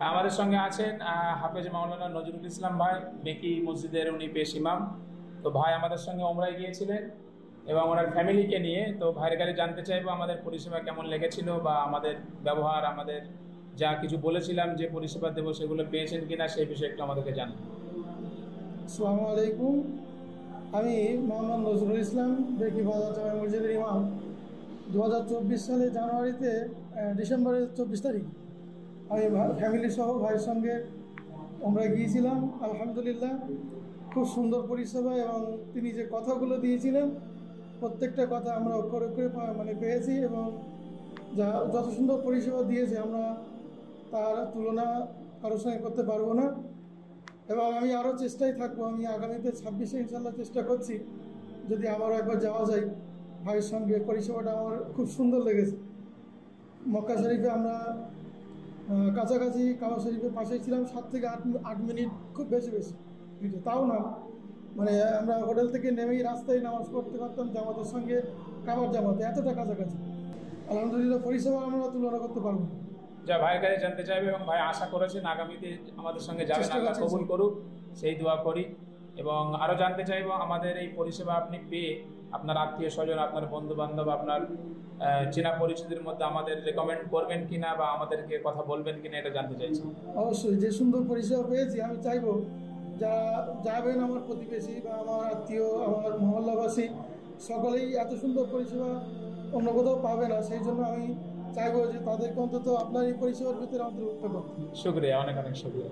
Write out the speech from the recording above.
আমাদের সঙ্গে আছেন হাফেজ মাওলানা নজরুল ইসলাম ভাই, মেকি মসজিদের উনি পেশ ইমাম। তো ভাই আমাদের সঙ্গে ওমরায় গিয়েছিলেন এবং ওনার ফ্যামিলিকে নিয়ে। তো ভাইয়ের কাছে জানতে চাইবো আমাদের পরিষেবা কেমন লেগেছিল, বা আমাদের ব্যবহার, আমাদের যা কিছু বলেছিলাম যে পরিষেবা দেবো সেগুলো পেয়েছেন কিনা, সেই বিষয়ে একটু আমাদেরকে জানান। আসসালামু আলাইকুম। আমি মোহাম্মদ নজরুল ইসলাম, বেকি বাজার জামে মসজিদের ইমাম। 2024 সালে জানুয়ারিতে ডিসেম্বরের 24 তারিখ আমি ফ্যামিলি সহ ভাইয়ের সঙ্গে আমরা গিয়েছিলাম। আলহামদুলিল্লাহ, খুব সুন্দর পরিষেবা এবং তিনি যে কথাগুলো দিয়েছিলেন প্রত্যেকটা কথা আমরা অক্ষরে অক্ষরে পেয়েছি, এবং যত সুন্দর পরিষেবা দিয়েছে আমরা তার তুলনা কারোর সঙ্গে করতে পারবো না। এবং আমি আরও চেষ্টায় থাকবো। আমি আগামীতে 26-এ ইনশাল্লাহ চেষ্টা করছি, যদি আবারও একবার যাওয়া যায়। ভাইয়ের সঙ্গে পরিষেবাটা আমার খুব সুন্দর লেগেছে। মক্কা শরীফে আমরা কাছাকাছি কাবা শরীফের পাশেই ছিলাম, 7 থেকে 8 মিনিট, খুব বেশি মিনিটে, তাও না। আমরা হোটেল থেকে নেমেই রাস্তায় নামাজ পড়তে পারতাম জামাতের সঙ্গে, কাবার জামাতে, এতটা কাছাকাছি। আলহামদুলিল্লাহ, পরিষেবা আমরা তুলনা করতে পারবো না। যা ভাইয়ের কাছে জানতে চাইবে, এবং ভাই আশা করেছেন আগামীতে আমাদের সঙ্গে যাবেন, চেষ্টা আল্লাহ করছি কবুল করুক, সেই দোয়া করি। এবং আরও জানতে চাইবো আমাদের এই পরিষেবা আপনি পেয়ে আপনার আত্মীয় স্বজন, আপনার বন্ধু বান্ধব, আপনার চেনা পরিচিতির মধ্যে আমাদের রেকমেন্ড করবেন কিনা, বা আমাদেরকে কথা বলবেন কিনা, এটা জানতে চাইছি। অবশ্যই, যে সুন্দর পরিষেবা পেয়েছি আমি চাইবো যারা যাবেন, আমার প্রতিবেশী বা আমার আত্মীয়, আমার মহল্লাবাসী, সকলেই এত সুন্দর পরিষেবা অন্য কোথাও পাবে না। সেই জন্য আমি চাইবো যে তাদেরকে অন্তত আপনার এই পরিষেবার ভিতরে অন্তর্ভুক্ত করতে। শুক্রিয়া, অনেক অনেক শুক্রিয়া।